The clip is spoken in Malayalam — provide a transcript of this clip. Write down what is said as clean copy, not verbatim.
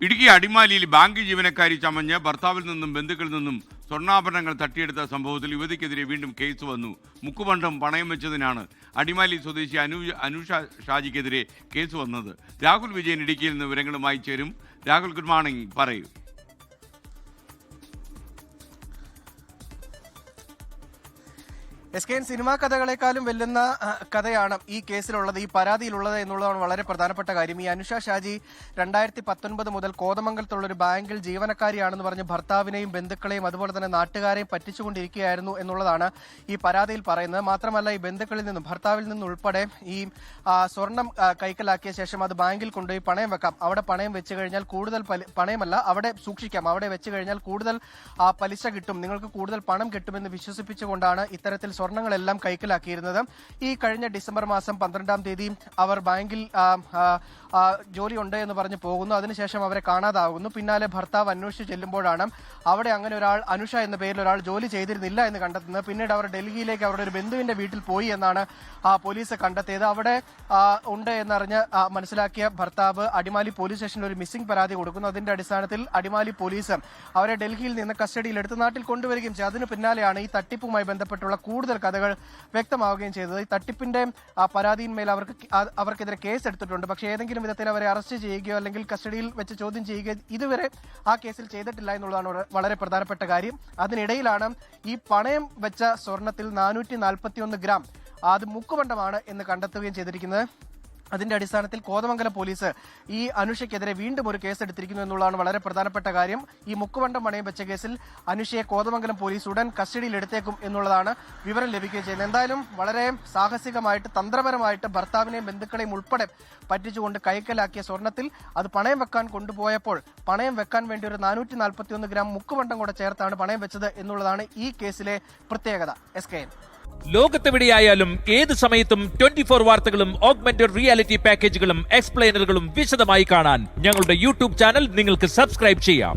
ഇടുക്കി അടിമാലിയിൽ ബാങ്ക് ജീവനക്കാരി ചമഞ്ഞ് ഭർത്താവിൽ നിന്നും ബന്ധുക്കളിൽ നിന്നും സ്വർണ്ണാഭരണങ്ങൾ തട്ടിയെടുത്ത സംഭവത്തിൽ യുവതിക്കെതിരെ വീണ്ടും കേസ് വന്നു. മുക്കുപണ്ടം പണയം വെച്ചതിനാണ് അടിമാലി സ്വദേശി അനുഷ ഷാജിക്കെതിരെ കേസ് വന്നത്. രാഹുൽ വിജയൻ ഇടുക്കിയിൽ നിന്ന് വിവരങ്ങളുമായി ചേരും. രാഹുൽ, ഗുഡ് മോർണിംഗ്, പറയൂ. SKN സിനിമാ കഥകളെക്കാളും വെല്ലുന്ന കഥയാണ് ഈ കേസിലുള്ളത്, ഈ പരാതിയിലുള്ളത് എന്നുള്ളതാണ് വളരെ പ്രധാനപ്പെട്ട കാര്യം. ഈ അനുഷ ഷാജി 2019 മുതൽ കോതമംഗലത്തുള്ള ഒരു ബാങ്കിൽ ജീവനക്കാരിയാണെന്ന് പറഞ്ഞ് ഭർത്താവിനെയും ബന്ധുക്കളെയും അതുപോലെ തന്നെ നാട്ടുകാരെയും പറ്റിച്ചുകൊണ്ടിരിക്കുകയായിരുന്നു എന്നുള്ളതാണ് ഈ പരാതിയിൽ പറയുന്നത്. മാത്രമല്ല, ഈ ബന്ധുക്കളിൽ നിന്നും ഭർത്താവിൽ നിന്നും ഉൾപ്പെടെ ഈ സ്വർണം കൈക്കലാക്കിയ ശേഷം അത് ബാങ്കിൽ കൊണ്ടുപോയി പണയം വെക്കാം, അവിടെ പണയം വെച്ച് കഴിഞ്ഞാൽ കൂടുതൽ പണയമല്ല അവിടെ സൂക്ഷിക്കാം, അവിടെ വെച്ച് കഴിഞ്ഞാൽ കൂടുതൽ പലിശ കിട്ടും, നിങ്ങൾക്ക് കൂടുതൽ പണം കിട്ടുമെന്ന് വിശ്വസിപ്പിച്ചുകൊണ്ടാണ് ഇത്തരത്തിൽ സ്വർണ്ണങ്ങളെല്ലാം കൈക്കലാക്കിയിരുന്നത്. ഈ കഴിഞ്ഞ ഡിസംബർ മാസം 12-ാം തീയതി അവർ ബാങ്കിൽ ജോലിയുണ്ട് എന്ന് പറഞ്ഞ് പോകുന്നു. അതിനുശേഷം അവരെ കാണാതാകുന്നു. പിന്നാലെ ഭർത്താവ് അന്വേഷിച്ച് ചെല്ലുമ്പോഴാണ് അവിടെ അങ്ങനെ ഒരാൾ, അനുഷ എന്ന പേരിൽ ഒരാൾ ജോലി ചെയ്തിരുന്നില്ല എന്ന് കണ്ടെത്തുന്നത്. പിന്നീട് അവർ ഡൽഹിയിലേക്ക് അവരുടെ ഒരു ബന്ധുവിന്റെ വീട്ടിൽ പോയി എന്നാണ് പോലീസ് കണ്ടെത്തിയത്. അവിടെ ഉണ്ട് എന്നറിഞ്ഞ് മനസ്സിലാക്കിയ ഭർത്താവ് അടിമാലി പോലീസ് സ്റ്റേഷനിൽ ഒരു മിസ്സിംഗ് പരാതി കൊടുക്കുന്നു. അതിന്റെ അടിസ്ഥാനത്തിൽ അടിമാലി പോലീസ് അവരെ ഡൽഹിയിൽ നിന്ന് കസ്റ്റഡിയിലെടുത്ത് നാട്ടിൽ കൊണ്ടുവരികയും ചെയ്തു. അതിന് പിന്നാലെയാണ് ഈ തട്ടിപ്പുമായി ബന്ധപ്പെട്ടുള്ള കൂടുതൽ കഥകൾ വ്യക്തമാവുകയും ചെയ്തത്. ഈ തട്ടിപ്പിന്റെ പരാതിയിന്മേൽ അവർക്കെതിരെ കേസ് എടുത്തിട്ടുണ്ട്. പക്ഷേ ഏതെങ്കിലും വിധത്തിൽ അവരെ അറസ്റ്റ് ചെയ്യുകയോ അല്ലെങ്കിൽ കസ്റ്റഡിയിൽ വെച്ച് ചോദ്യം ചെയ്യുകയോ ഇതുവരെ ആ കേസിൽ ചെയ്തിട്ടില്ല എന്നുള്ളതാണ് വളരെ പ്രധാനപ്പെട്ട കാര്യം. അതിനിടയിലാണ് ഈ പണയം വെച്ച സ്വർണത്തിൽ 441 ഗ്രാം അത് മുക്കുപണ്ടമാണ് എന്ന് കണ്ടെത്തുകയും ചെയ്തിരിക്കുന്നത്. അതിന്റെ അടിസ്ഥാനത്തിൽ കോതമംഗലം പോലീസ് ഈ അനുഷയ്ക്കെതിരെ വീണ്ടും ഒരു കേസ് എടുത്തിരിക്കുന്നു എന്നുള്ളതാണ് വളരെ പ്രധാനപ്പെട്ട കാര്യം. ഈ മുക്കുപണ്ടം പണയം വെച്ച കേസിൽ അനുഷയെ കോതമംഗലം പോലീസ് ഉടൻ കസ്റ്റഡിയിൽ എടുത്തേക്കും എന്നുള്ളതാണ് വിവരം ലഭിക്കുകയും ചെയ്യുന്നത്. എന്തായാലും വളരെ സാഹസികമായിട്ട് തന്ത്രപരമായിട്ട് ഭർത്താവിനെയും ബന്ധുക്കളെയും ഉൾപ്പെടെ പറ്റിച്ചുകൊണ്ട് കൈക്കലാക്കിയ സ്വർണത്തിൽ അത് പണയം വെക്കാൻ കൊണ്ടുപോയപ്പോൾ പണയം വെക്കാൻ വേണ്ടി ഒരു 441 ഗ്രാം മുക്കുപണ്ടം കൂടെ ചേർത്താണ് പണയം വെച്ചത് എന്നുള്ളതാണ് ഈ കേസിലെ പ്രത്യേകത. SKN ലോകത്തെവിടെയായാലും ഏത് സമയത്തും 24 വാർത്തകളും ഓഗ്മെന്റഡ് റിയാലിറ്റി പാക്കേജുകളും എക്സ്പ്ലെയിനറുകളും വിശദമായി കാണാൻ ഞങ്ങളുടെ യൂട്യൂബ് ചാനൽ നിങ്ങൾക്ക് സബ്സ്ക്രൈബ് ചെയ്യാം.